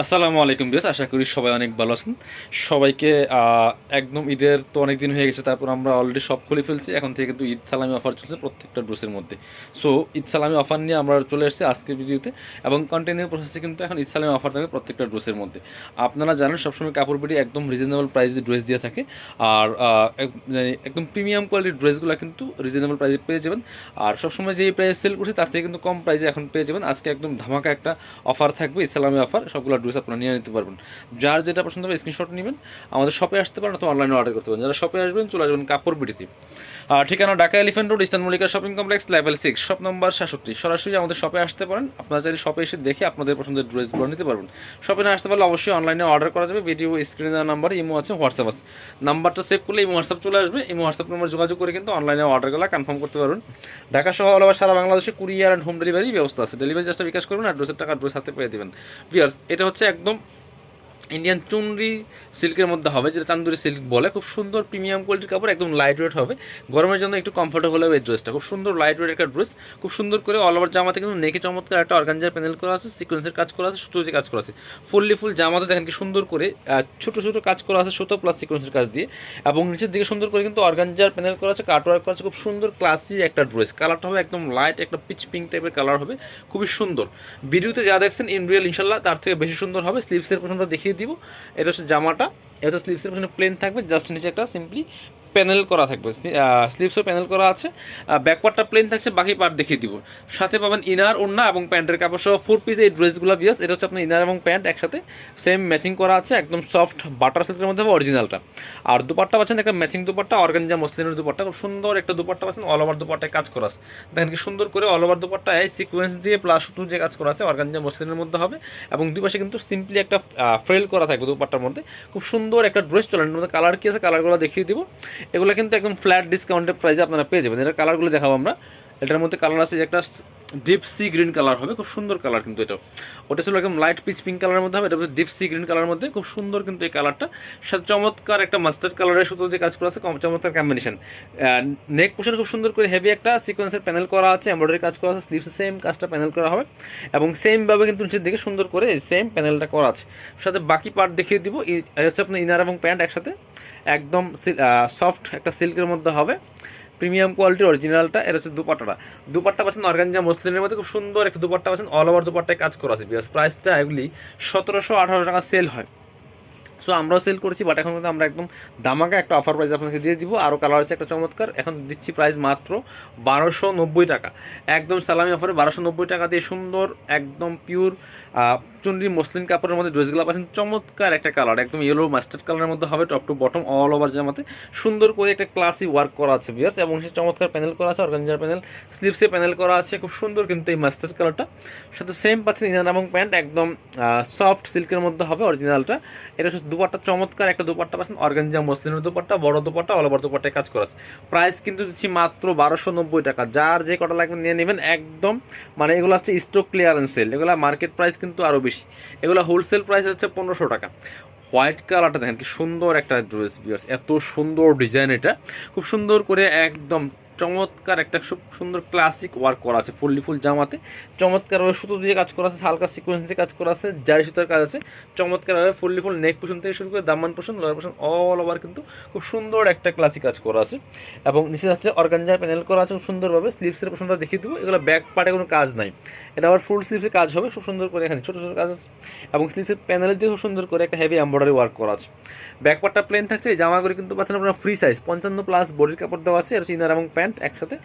আসসালামু আলাইকুম বিয়াস, আশা করি সবাই অনেক ভালো আছেন। সবাইকে একদম ঈদের তো অনেক দিন হয়ে গেছে, তারপর আমরা অলরেডি সব খুলে ফেলছি। এখন থেকে কিন্তু ঈদ সালামি অফার চলছে প্রত্যেকটা ড্রেসের মধ্যে। সো ঈদ সালামি অফার নিয়ে আমরা চলে এসেছি আজকের ভিডিওতে, এবং কন্টিনিউ প্রসেসে কিন্তু এখন ঈদ সালামি অফার থাকবে প্রত্যেকটা ড্রেসের মধ্যে। আপনারা জানেন সবসময় কাপড় বিডি একদম রিজনেবল প্রাইসে ড্রেস দিয়ে থাকে, আর একদম প্রিমিয়াম কোয়ালিটির ড্রেসগুলো কিন্তু রিজনেবল প্রাইসে পেয়ে যাবেন। আর সবসময় যেই প্রাইস সেল করছি তার থেকে কিন্তু কম প্রাইসে এখন পেয়ে যাবেন। আজকে একদম ধামাকা একটা অফার থাকবে, ইসলামী অফার, সবগুলো ড্রেস আপনারা নিয়ে নিতে পারবেন। যার যেটা পছন্দ হবে স্ক্রিনশট নেবেন, আমাদের শপে আসতে পারেন অথবা অনলাইনে অর্ডার করতে পারেন। যারা শপে আসবেন চলে আসবেন কাপড় বিডিতে। ঠিকানা Dhaka elephant road, eastern Mallika shopping complex, level 6, shop number 67। সরাসরি আমাদের শপে আসতে পারেন। আপনারা চাইলে শপে এসে দেখে আপনাদের পছন্দের ড্রেসগুলো নিতে পারবেন। শপে না আসতে পারলে অবশ্যই অনলাইনে অর্ডার করা যাবে। ভিডিও স্ক্রিনে দেওয়া নাম্বারে ইমো আছে, হোয়াটসঅ্যাপ আছে। নাম্বারটা সেভ করলে ইমো হোয়াটসঅ্যাপ চলে আসবে। ইমো হোয়াটসঅ্যাপ নাম্বার যোগাযোগ করে কিন্তু অনলাইনে অর্ডারগুলো কনফার্ম করতে পারবেন। ঢাকা সহ অল ওভার সারা বাংলাদেশে কুরিয়ার অ্যান্ড হোম ডেলিভারি ব্যবস্থা আছে। ডেলিভারি জাস্ট বিকাশ করবেন, অ্যাড্রেসের টাকা অ্যাড্রেস হাতে পেয়ে দেবেন। ভিউয়ার্স, এটা হচ্ছে একদম ইন্ডিয়ান চুনরি সিল্কের মধ্যে হবে, যেটা চান্দুরি সিল্ক বলে। খুব সুন্দর প্রিমিয়াম কোয়ালিটির কাপড়, একদম লাইট ওয়েট হবে। গরমের জন্য একটু কমফোর্টেবল হবে এই ড্রেসটা। খুব সুন্দর লাইট ওয়েট একটা ড্রেস, খুব সুন্দর করে অল ওভার জামাতে কিন্তু নেকে চমৎকার একটা অর্গানজার প্যানেল করা আছে, সিকোয়েন্সের কাজ করা আছে, সুতো দিয়ে কাজ করা আছে। ফুল জামাতে দেখেন কি সুন্দর করে ছোটো ছোটো কাজ করা আছে সুতো প্লাস সিকোয়েন্সের কাজ দিয়ে, এবং নিচের দিকে সুন্দর করে কিন্তু অর্গানজার প্যানেল করা আছে, কাটওয়ার্ক করা আছে। খুব সুন্দর ক্লাসি একটা ড্রেস। কালারটা হবে একদম লাইট একটা পিচ পিঙ্ক টাইপের কালার হবে, খুবই সুন্দর। ভিডিওতে যা দেখছেন ইন রিয়েল ইনশাল্লাহ তার থেকে বেশি সুন্দর হবে। স্লিভসের পছন্দটা দেখিয়ে দিব। এটা হচ্ছে জামাটা, এটা স্লিভসের পিছনে প্লেন থাকবে, জাস্ট নিচে একটা সিম্পলি প্যানেল করা থাকবে। স্লিভসও প্যানেল করা আছে, ব্যাকপার্টটা প্লেন থাকছে, বাকি পার্ট দেখিয়ে দিব। সাথে পাবেন ইনার, ওড়না এবং প্যান্টের কাপড় সহ 4 পিস এই ড্রেসগুলো। বিয়াস, এটা হচ্ছে আপনার ইনার এবং প্যান্ট একসাথে সেম ম্যাচিং করা আছে, একদম সফট বাটার সিল্কের মধ্যে হবে অরিজিনালটা। আর দুপাট্টা পাচ্ছেন একটা ম্যাচিং দুপাট্টা, অর্গানজা মসলিনের দুপাট্টা, খুব সুন্দর একটা দুপাট্টা পাচ্ছেন। অল ওভার দুপাট্টায় কাজ করা আছে, দেখেন কি সুন্দর করে অল ওভার দুপাট্টায় সিকোয়েন্স দিয়ে প্লাস সুতো দিয়ে কাজ করা আছে, অর্গানজা মসলিনের মধ্যে হবে। এবং দুই পাশে কিন্তু সিম্পলি একটা ফ্রেল করা থাকবে দুপাট্টার মধ্যে। খুব সুন্দর একটা ড্রেস চলেন, এর মধ্যে কালার কী আছে কালারগুলো দেখিয়ে দিব। এগুলো কিন্তু একদম ফ্ল্যাট ডিসকাউন্টের প্রাইসে আপনারা পেয়ে যাবেন। এটা কালারগুলো দেখাবো আমরা। এটার মধ্যে কালার আছে যে একটা ডিপ সি গ্রিন কালার হবে, খুব সুন্দর কালার কিন্তু এটা। ওটা ছিল একদম লাইট পিচ পিঙ্ক কালারের মধ্যে হবে, এটা ডিপ সি গ্রিন কালারের মধ্যে, খুব সুন্দর কিন্তু এই কালারটা। সাথে চমৎকার একটা মাস্টার্ড কালারের সুতো দিয়ে কাজ করা আছে, চমৎকার কম্বিনেশন। নেক পোর্শন খুব সুন্দর করে হেভি একটা সিকোয়েন্সের প্যানেল করা আছে, এমব্রয়ডারি কাজ করা আছে, স্লিভসে সেম কাজটা প্যানেল করা হবে, এবং সেমভাবে কিন্তু নিচের দিকে সুন্দর করে সেম প্যানেলটা করা আছে। সাথে বাকি পার্ট দেখিয়ে দিব। এই হচ্ছে আপনার ইনার এবং প্যান্ট একসাথে, একদম সফট একটা সিল্কের মধ্যে হবে, প্রিমিয়াম কোয়ালিটির অরিজিনালটা। এটা হচ্ছে দুপাট্টাটা। দুপাট্টা পাচ্ছেন অর্গানজা মসলিনের মধ্যে, খুব সুন্দর একটা দুপাট্টা পাচ্ছেন। অল ওভার দুপাট্টায় কাজ করা আছে। বিকজ প্রাইসটা এগুলি 1700-1800 টাকা সেল হয়। সো আমরাও সেল করেছি, বাট এখন কিন্তু আমরা একদম দামাকা একটা অফার প্রাইস আপনাকে দিয়ে দিব। আরও কালার আছে একটা চমৎকার, এখন দিচ্ছি প্রাইস মাত্র 1290 টাকা। একদম সালামি অফারে 1290 টাকা দিয়ে সুন্দর একদম পিওর চুনরি মসলিন কাপড়ের মধ্যে ড্রেসগুলো পাচ্ছেন। চমৎকার একটা কালার, একদম ইয়েলো মাস্টার্ড কালারের মধ্যে হবে, top to bottom all over জামাতে সুন্দর করে একটা ক্লাসি ওয়ার্ক করা আছে বিয়ার্স, এবং সে চমৎকার প্যানেল করা আছে, অর্গানজার প্যানেল, স্লিভসে প্যানেল করা আছে, খুব সুন্দর কিন্তু এই মাস্টার্ড কালারটা। সাথে সেম পাচ্ছেন ইনার এবং প্যান্ট, একদম সফট সিল্কের মধ্যে হবে অরিজিনালটা। এটা হচ্ছে দুপাট্টা, চমৎকার একটা দুপাট্টা পাচ্ছেন, অর্গানজা মসলিনের দুপাট্টা, বড় দুপাট্টা, অল ওভার দুপাট্টায় কাজ করা আছে। প্রাইস কিন্তু দিচ্ছি মাত্র 1290 টাকা। যার যে কটা লাগবে নিয়ে নেবেন একদম। মানে এগুলো হচ্ছে স্টক ক্লিয়ারেন্স সেল, এগুলো মার্কেট প্রাইস কিন্তু আরও বেশি। এগুলো হোলসেল প্রাইস হচ্ছে 1500 টাকা। হোয়াইট কালারটা দেখেন কি সুন্দর একটা ড্রেস বিয়ার্স, এত সুন্দর ডিজাইন, এটা খুব সুন্দর করে একদম চমৎকার একটা খুব সুন্দর ক্লাসিক ওয়ার্ক করা আছে। ফুল জামাতে চমৎকারভাবে সুতো দিয়ে কাজ করা আছে, হালকা সিকোয়েন্স দিয়ে কাজ করা আছে, জারি সুতার কাজ আছে। চমৎকারভাবে ফুল নেক পোর্শন থেকে শুরু করে দামান portion, lower portion all over কিন্তু খুব সুন্দর একটা ক্লাসিক কাজ করা আছে, এবং নিচে হচ্ছে অর্গানজার প্যানেল করা আছে খুব সুন্দরভাবে। স্লিভসের পোর্শনটা দেখিয়ে দেবো। এগুলো ব্যাক পার্টে কোনো কাজ নাই, এটা আবার ফুল স্লিভসে কাজ হবে খুব সুন্দর করে, এখানে ছোটো ছোটো কাজ আছে, এবং স্লিভসের প্যানেলের দিয়ে খুব সুন্দর করে একটা হেভি এমব্রয়ডারি ওয়ার্ক করা আছে। ব্যাক পার্টটা প্লেন থাকছে। এই জামাগুলো কিন্তু পাচ্ছেন আপনারা ফ্রি সাইজ, 55+ বডির কাপড় দেওয়া আছে। এটা ইনার এবং প্যান্ট একসাথে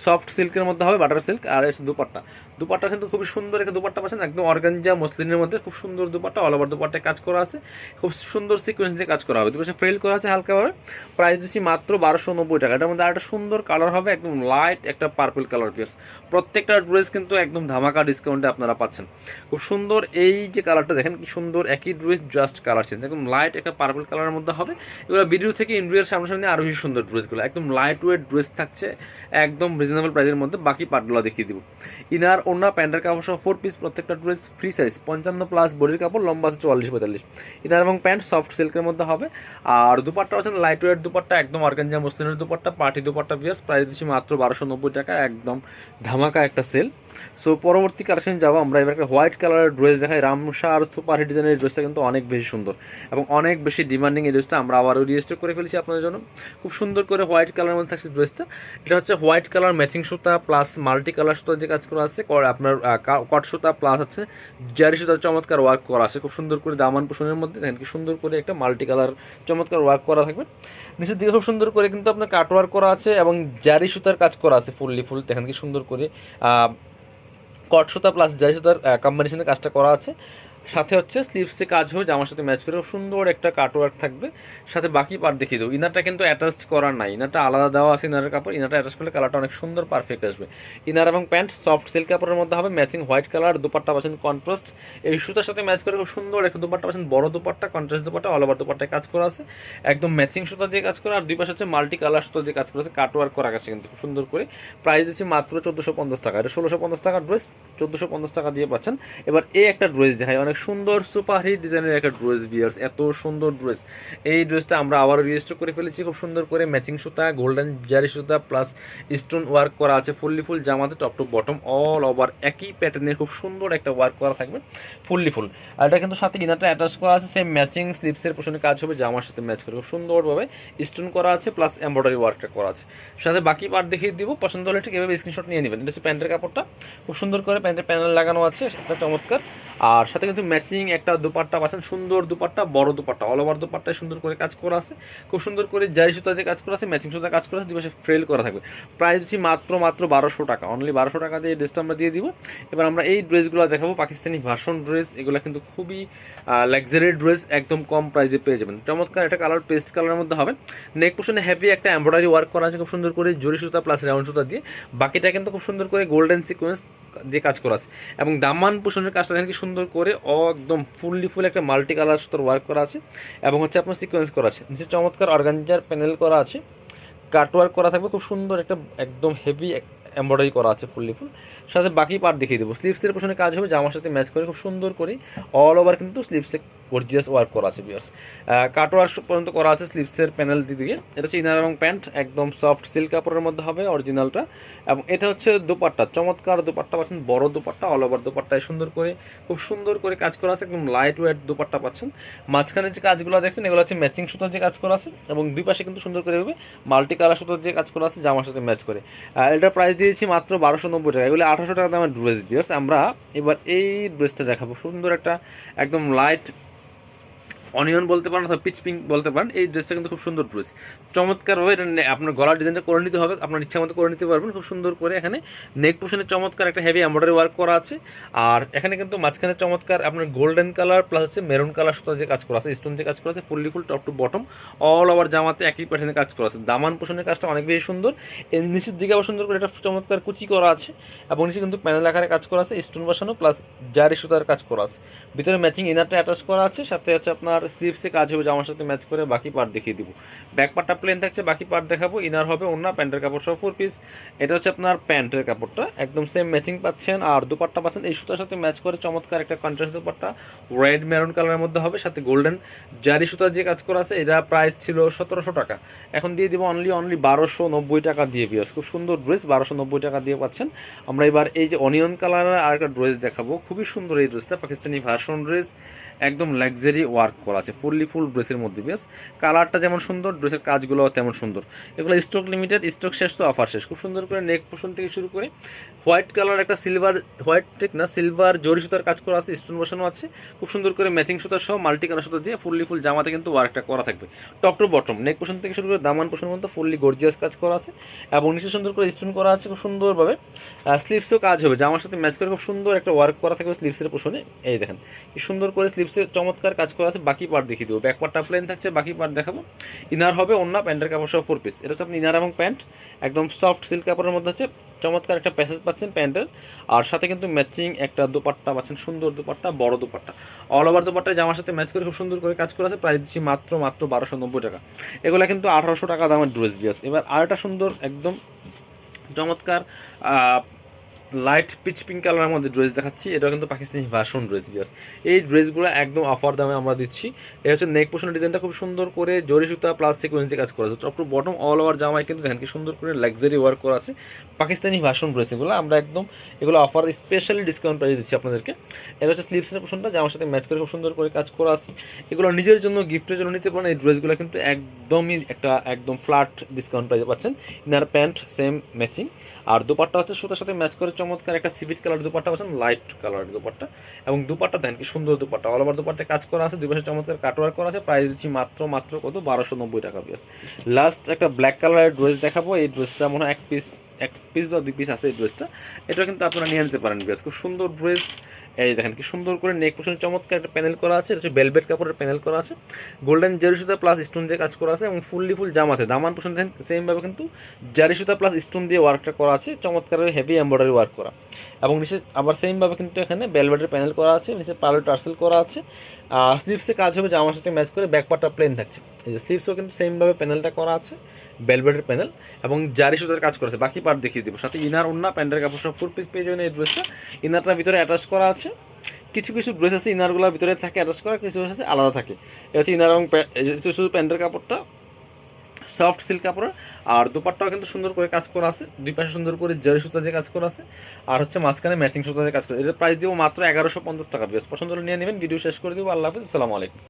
সফট সিল্কের মধ্যে হবে, বাটার সিল্ক। আর দুপাট্টা, দুপাট্টা কিন্তু খুবই সুন্দর একটা দুপাট্টা পাচ্ছেন, একদম অর্গানজা মসলিনের মধ্যে, খুব সুন্দর দুপাট্টা, অল ওভার দুপাট্টায় কাজ করা আছে, খুব সুন্দর সিকোয়েন্স দিয়ে কাজ করা হবে। দুপাশে ফ্রেল করা আছে হালকাভাবে। প্রাইস দিচ্ছি মাত্র 1290 টাকা। এটার মধ্যে আরেকটা সুন্দর কালার হবে, একদম লাইট একটা পার্পল কালার পিস। প্রত্যেকটা ড্রেস কিন্তু একদম ধামাকা ডিসকাউন্টে আপনারা পাচ্ছেন। খুব সুন্দর এই যে কালারটা দেখেন কি সুন্দর, একই ড্রেস জাস্ট কালার চেঞ্জ, একদম লাইট একটা পার্পল কালারের মধ্যে হবে। এগুলো ভিডিও থেকে ইন্ডিয়ার সামনাসামনি আরও বেশি সুন্দর ড্রেসগুলো, একদম লাইট ওয়েট ড্রেস থাকছে, একদম রিজনেবল প্রাইসের মধ্যে। বাকি পার্টগুলো দেখিয়ে দিব। ইনার, ওড়না, প্যান্টের কাপড় সহ 4 পিস, প্রত্যেকটা ড্রেস ফ্রি সাইজ, 55+ বডির কাপড়, লম্বা আছে 44-45। ইনার এবং প্যান্ট সফট সিল্কের মধ্যে হবে। আর দুপাট্টা আছেন লাইট ওয়েট দুপাট্টা, একদম অর্গানজা মসলিনের দুপাট্টা, পার্টি দুপাট্টা বিয়াস। প্রাইস দিচ্ছি মাত্র 1290 টাকা, একদম ধামাকা একটা সেল। সো পরবর্তী কালেকশন যাবো আমরা। এবার একটা হোয়াইট কালারের ড্রেস দেখাই, রামসার সুপার হিট ডিজাইনের ড্রেসটা কিন্তু অনেক বেশি সুন্দর এবং অনেক বেশি ডিমান্ডিং। এই ড্রেসটা আমরা আবারও রিস্টক করে ফেলেছি আপনাদের জন্য, খুব সুন্দর করে হোয়াইট কালারের মধ্যে থাকছে ড্রেসটা। এটা হচ্ছে হোয়াইট কালার ম্যাচিং সুতা প্লাস মাল্টি কালার সুতা দিয়ে কাজ করা আছে, আপনার কট সুতা প্লাস হচ্ছে জারি সুতার চমৎকার ওয়ার্ক করা আছে খুব সুন্দর করে। দামান পোষণের মধ্যে দেখেন কি সুন্দর করে একটা মাল্টি কালার চমৎকার ওয়ার্ক করা থাকবে। নিচের দিকে খুব সুন্দর করে কিন্তু আপনার কাট ওয়ার্ক করা আছে এবং জারি সুতার কাজ করা আছে ফুললি ফুল, দেখেন কি সুন্দর করে কট সুতা প্লাস জারি সুতার কম্বিনেশনের কাজটা করা আছে। সাথে হচ্ছে স্লিভসে কাজ হবে জামার সাথে ম্যাচ করে সুন্দর একটা কাটওয়ার্ক থাকবে। সাথে বাকি পার্ট দেখিয়ে দেবো। ইনারটা কিন্তু অ্যাটাচড করা নাই, ইনারটা আলাদা দেওয়া আছে ইনারের কাপড়। ইনারটা অ্যাটাচ করলে কালারটা অনেক সুন্দর পারফেক্ট আসবে। ইনার এবং প্যান্ট সফট সিল্ক কাপড়ের মধ্যে হবে, ম্যাচিং হোয়াইট কালার। দুপাট্টা পাচ্ছেন কন্ট্রাস্ট, এই সুতার সাথে ম্যাচ করে খুব সুন্দর একটা দুপাট্টা পাচ্ছেন, বড় dupatta contrast dupatta, all over দুপাট্টায় কাজ করা আছে একদম ম্যাচিং সুতা দিয়ে কাজ করা। আর দুই পাশে হচ্ছে মাল্টি কালার সুতা দিয়ে কাজ করা আছে, কাটওয়ার্ক করা আছে কিন্তু খুব সুন্দর করে। প্রাইস দিচ্ছি মাত্র 1450 টাকা। এটা 1650 টাকার ড্রেস 1450 টাকা দিয়ে পাচ্ছেন। এবার এই একটা ড্রেস দেখাই, অনেক সুন্দর সুপার হিট ডিজাইনের একটা ড্রেস ভিয়ার্স, এত সুন্দর ড্রেস। এই ড্রেসটা আমরা আবারও রেজিস্টার করে ফেলেছি খুব সুন্দর করে, ম্যাচিং সুতা গোল্ডেন জারি সুতা প্লাস স্টোন ওয়ার্ক করা আছে ফুললি ফুল জামাতে, top to bottom all over একই প্যাটার্নের খুব সুন্দর একটা ওয়ার্ক করা থাকবে ফুললি ফুল। আর এটা কিন্তু সাথে ইনারটা অ্যাটাচ করা আছে, সেম ম্যাচিং স্লিভসের পোশনে কাজ হবে জামার সাথে ম্যাচ করে খুব সুন্দরভাবে স্টোন করা আছে প্লাস এমব্রয়ডারি ওয়ার্কটা করা আছে। সাথে বাকি পার্ট দেখিয়ে দিব, পছন্দ হলে ঠিক এভাবে স্ক্রিনশট নিয়ে নেবেন। এটা হচ্ছে প্যান্টের কাপড়টা, খুব সুন্দর করে প্যান্টের প্যানেল লাগানো আছে সেটা চমৎকার। আর সাথে কিন্তু ম্যাচিং একটা দুপাট্টা পাচ্ছেন, সুন্দর দুপাট্টা বড় দুপাট্টা, অল ওভার দুপাট্টায় সুন্দর করে কাজ করা আছে, খুব সুন্দর করে জারি সুতা দিয়ে কাজ করা আছে, ম্যাচিং সুতা কাজ করা আছে, দুই পাশে ফ্রেল করা থাকবে। প্রাইস দিচ্ছি মাত্র 1200 টাকা, অনলি 1200 টাকা দিয়ে ড্রেসটা আমরা দিয়ে দিব। এবার আমরা এই ড্রেসগুলো দেখাবো, পাকিস্তানি ভার্সন ড্রেস। এগুলো কিন্তু খুবই লাক্সারি ড্রেস, একদম কম প্রাইসে পেয়ে যাবেন। চমৎকার একটা কালার পেস্ট কালারের মধ্যে হবে, নেক পোর্শনে হেভি একটা এমব্রয়ডারি ওয়ার্ক করা আছে খুব সুন্দর করে জরি সুতা প্লাস রাউন্ড সুতা দিয়ে, বাকিটা কিন্তু খুব সুন্দর করে গোল্ডেন সিকোয়েন্স দিয়ে কাজ করা আছে। এবং দামান পোর্শনের কাজটা দেখেন কি সুন্দর করে একদম ফুললি ফুল একটা মাল্টি কালার সুতোর ওয়ার্ক করা আছে এবং হচ্ছে আপনার সিকোয়েন্স করা আছে। নিচে চমৎকার অর্গানজার প্যানেল করা আছে, কাটওয়ার্ক করা থাকবে খুব সুন্দর একটা একদম হেভি এমব্রয়ডারি করা আছে ফুললি ফুল। সাথে বাকি পার্ট দেখিয়ে দেবো, স্লিভসের পোশনে কাজ হবে জামার সাথে ম্যাচ করে খুব সুন্দর করে অল ওভার কিন্তু স্লিভসে গর্জিয়াস ওয়ার্ক করা আছে বিয়ার্স, কাটওয়ার্ক পর্যন্ত করা আছে স্লিভসের প্যানেল দিকে। এটা হচ্ছে ইনার এবং প্যান্ট, একদম সফট সিল্ক কাপড়ের মধ্যে হবে অরিজিনালটা। এবং এটা হচ্ছে দুপাট্টা, চমৎকার দুপাট্টা পাচ্ছেন, বড় দুপাট্টা অল ওভার দুপাট্টায় সুন্দর করে খুব সুন্দর করে কাজ করা আছে, একদম লাইট ওয়েট দুপাট্টা পাচ্ছেন। মাঝখানে যে কাজগুলো দেখছেন এগুলো হচ্ছে ম্যাচিং সুতো দিয়ে কাজ করা আছে এবং দুই পাশে কিন্তু সুন্দর করে হবে মাল্টি কালার সুতো দিয়ে কাজ করা আছে জামার সাথে ম্যাচ করে। এটার প্রাইস দিয়েছি মাত্র 1290 টাকা। এগুলো 1800 টাকা দামের ড্রেস দিয়েছ। আমরা এবার এই ড্রেসটা দেখাবো, সুন্দর একটা একদম লাইট অনিয়ন বলতে পারেন অথবা পিচ পিঙ্ক বলতে পারেন। এই ড্রেসটা কিন্তু খুব সুন্দর ড্রেস, চমৎকারভাবে এটা আপনার গলার ডিজাইনটা করে নিতে হবে, আপনার ইচ্ছা মতো করে নিতে পারবেন খুব সুন্দর করে। এখানে নেক পোর্শনে চমৎকার একটা হেভি এমব্রয়ডারি ওয়ার্ক করা আছে। আর এখানে কিন্তু মাঝখানে চমৎকার আপনার গোল্ডেন কালার প্লাস হচ্ছে মেরুন কালার সুতো যে কাজ করা আছে, স্টোন দিয়ে কাজ করা আছে fully full top to bottom all over জামাতে একই প্যাটার্নে কাজ করা আছে। দামান পোর্শনের কাজটা অনেক বেশি সুন্দর, এর নিচের দিকে আবার সুন্দর করে একটা চমৎকার কুচি করা আছে এবং নিচে কিন্তু প্যানেল আকারে কাজ করা আছে, স্টোন বসানো প্লাস জারি সুতার কাজ করা আছে। ভিতরে ম্যাচিং ইনারটা অ্যাটাচ করা আছে, সাথে হচ্ছে আপনার স্লিভসে কাজ হবে জামার সাথে ম্যাচ করে। বাকি পার্ট দেখিয়ে দিব, ব্যাক পার্টটা প্লেন থাকছে, বাকি পার্ট দেখাবো। ইনার হবে ওন্না, প্যান্টের কাপড় সহ 4 পিস। এটা হচ্ছে আপনার প্যান্টের কাপড়টা, একদম সেম ম্যাচিং পাচ্ছেন। আর দুপাট্টা পাচ্ছেন এই সুতার সাথে ম্যাচ করে চমৎকার একটা কন্ট্রাস্ট দুপাট্টা রেড মেরুন কালারের মধ্যে হবে, সাথে গোল্ডেন জারি সুতার যে কাজ করা আছে। এটা প্রাইস ছিল 1700 টাকা, এখন দিয়ে দিব অনলি 1290 টাকা দিয়ে। বিয়াস খুব সুন্দর ড্রেস 1290 টাকা দিয়ে পাচ্ছেন। আমরা এবার এই যে অনিয়ন কালারের আর একটা ড্রেস দেখাবো, খুবই সুন্দর এই ড্রেসটা, পাকিস্তানি ভার্সন ড্রেস, একদম লাক্সারি ওয়ার্ক করা আছে ফুললি ফুল ড্রেসের মধ্যে। বেশ কালারটা যেমন সুন্দর, ড্রেসের কাজগুলো তেমন সুন্দর। এগুলো স্টক লিমিটেড, স্টক শেষ তো অফার শেষ। খুব সুন্দর করে নেক পোর্শন থেকে শুরু করে হোয়াইট কালার একটা সিলভার, হোয়াইট ঠিক না সিলভার জরি সুতার কাজ করা আছে, স্টোন বসানো আছে খুব সুন্দর করে ম্যাচিং সুতা সহ মাল্টি কালার সুতা দিয়ে ফুললি ফুল জামাতে কিন্তু ওয়ার্কটা করা থাকবে top to bottom. Neck portion থেকে শুরু করে দামান পোর্শন পর্যন্ত ফুললি গর্জিয়াস কাজ করা আছে এবং নিচে সুন্দর করে স্টোন করা আছে খুব সুন্দরভাবে। স্লিভসেও কাজ হবে জামার সাথে ম্যাচ করে, খুব সুন্দর একটা ওয়ার্ক করা থাকবে স্লিভসের পোর্শনে। এই দেখেন কি সুন্দর করে স্লিভসে চমৎকার কাজ করা আছে। বাকি পার্ট দেখিয়ে দেবো, ব্যাক পার্টটা প্লেন থাকছে, বাকি পার্ট দেখাবো। ইনার হবে ওন্না, প্যান্টের কাপড় সহ 4 পিস। এটা হচ্ছে আপনি ইনার এবং প্যান্ট, একদম সফট সিল্ক কাপড়ের মধ্যে আছে, চমৎকার একটা প্যাসেজ পাচ্ছেন প্যান্টের। আর সাথে কিন্তু ম্যাচিং একটা দুপাট্টা পাচ্ছেন, সুন্দর দুপাট্টা বড় দুপাট্টা অল ওভার দুপাট্টা জামার সাথে ম্যাচ করে খুব সুন্দর করে কাজ করা আছে। প্রাইস দিচ্ছি মাত্র 1290 টাকা। এগুলো কিন্তু 1800 টাকা দামের ড্রেস বিয়াস। এবার আরেকটা সুন্দর একদম চমৎকার লাইট পিচ পিঙ্ক কালারের মধ্যে ড্রেস দেখাচ্ছি, এটা কিন্তু পাকিস্তানি ভার্সন ড্রেস বিয়াস। এই ড্রেসগুলো একদম অফার দামে আমরা দিচ্ছি। এটা হচ্ছে নেক পোর্শনের ডিজাইনটা খুব সুন্দর করে জরি সুতা প্লাস সিকোয়েন্স দিয়ে কাজ করা আছে, top to bottom all over জামায় কিন্তু দেখেন কি সুন্দর করে লাক্সারি ওয়ার্ক করা আছে। পাকিস্তানি ভার্সন ড্রেস এগুলো আমরা একদম এগুলো অফার স্পেশালি ডিসকাউন্ট প্রাইসে দিচ্ছি আপনাদেরকে। এটা হচ্ছে স্লিভসের পোর্শনটা জামার সাথে ম্যাচ করে খুব সুন্দর করে কাজ করা আছে। এগুলো নিজের জন্য গিফটের জন্য নিতে পারেন। এই ড্রেসগুলো কিন্তু একদমই একদম ফ্ল্যাট ডিসকাউন্ট প্রাইসে পাচ্ছেন। ইনার প্যান্ট সেম ম্যাচিং, আর দুপাট্টা হচ্ছে সুতার সাথে ম্যাচ করে চমৎকার একটা সিভিট কালার দুপাট্টা পাচ্ছেন, লাইট কালার দুপাট্টা। এবং দুপাট্টা দেন কি সুন্দর দুপাট্টা, অল ওভার দুপাট্টা কাজ করা আছে, দুই পাশে চমৎকার কাটওয়ার্ক করা আছে। প্রাইস দিচ্ছি মাত্র কত 1290 টাকা পিস। লাস্ট একটা ব্ল্যাক কালারের ড্রেস দেখাবো। এই ড্রেসটা মনে হয় এক পিস বা 2 পিস আছে এই ড্রেসটা। এটা কিন্তু আপনারা নিয়ে নিতে পারেন বিকজ খুব সুন্দর ড্রেস। এই দেখেন কি সুন্দর করে নেক পোর্শনে চমৎকার একটা প্যানেল করা আছে, এটা হচ্ছে ভেলভেট কাপড়ের প্যানেল করা আছে, গোল্ডেন জারি সুতা প্লাস স্টোন দিয়ে কাজ করা আছে এবং ফুল জামাতে দামান পোর্শন দেখেন সেমভাবে কিন্তু জারি সুতা প্লাস স্টোন দিয়ে ওয়ার্কটা করা আছে, চমৎকার হেভি এমব্রয়ডারি ওয়ার্ক করা। এবং নিচে আবার সেমভাবে কিন্তু এখানে ভেলভেটের প্যানেল করা আছে, নিচে পার্ল টার্সেল করা আছে। স্লিভসে কাজ হবে জামার সাথে ম্যাচ করে, ব্যাক পার্টটা প্লেন থাকছে। এই যে স্লিভসও কিন্তু সেমভাবে প্যানেলটা করা আছে, ভেলভেটের প্যানেল এবং জারি সুতার কাজ করা আছে। বাকি পার্ট দেখিয়ে দিব, সাথে ইনার ওন্না প্যান্টের কাপড় সব ফুল পিস পেয়ে যাবেন। এই ড্রেসটা ইনারটার ভিতরে অ্যাটাচ করা আছে। কিছু ড্রেস আছে ইনারগুলোর ভিতরে থাকে অ্যাটাচ করা, কিছু ড্রেস আছে আলাদা থাকে। এটা হচ্ছে ইনার এবং শুধু প্যান্টের কাপড়টা সফট সিল্ক কাপড়ের। আর দুপাট্টাও কিন্তু সুন্দর করে কাজ করা আছে, দুই পাশে সুন্দর করে জারি সুতা দিয়ে কাজ করা আছে, আর হচ্ছে মাঝখানে ম্যাচিং সুতা দিয়ে কাজ করা। এটার প্রাইস দিব মাত্র 1150 টাকা। বেশ পছন্দ হলে নিয়ে নেবেন। ভিডিও শেষ করে দিব। আল্লাহ হাফিজ, আসসালামু আলাইকুম।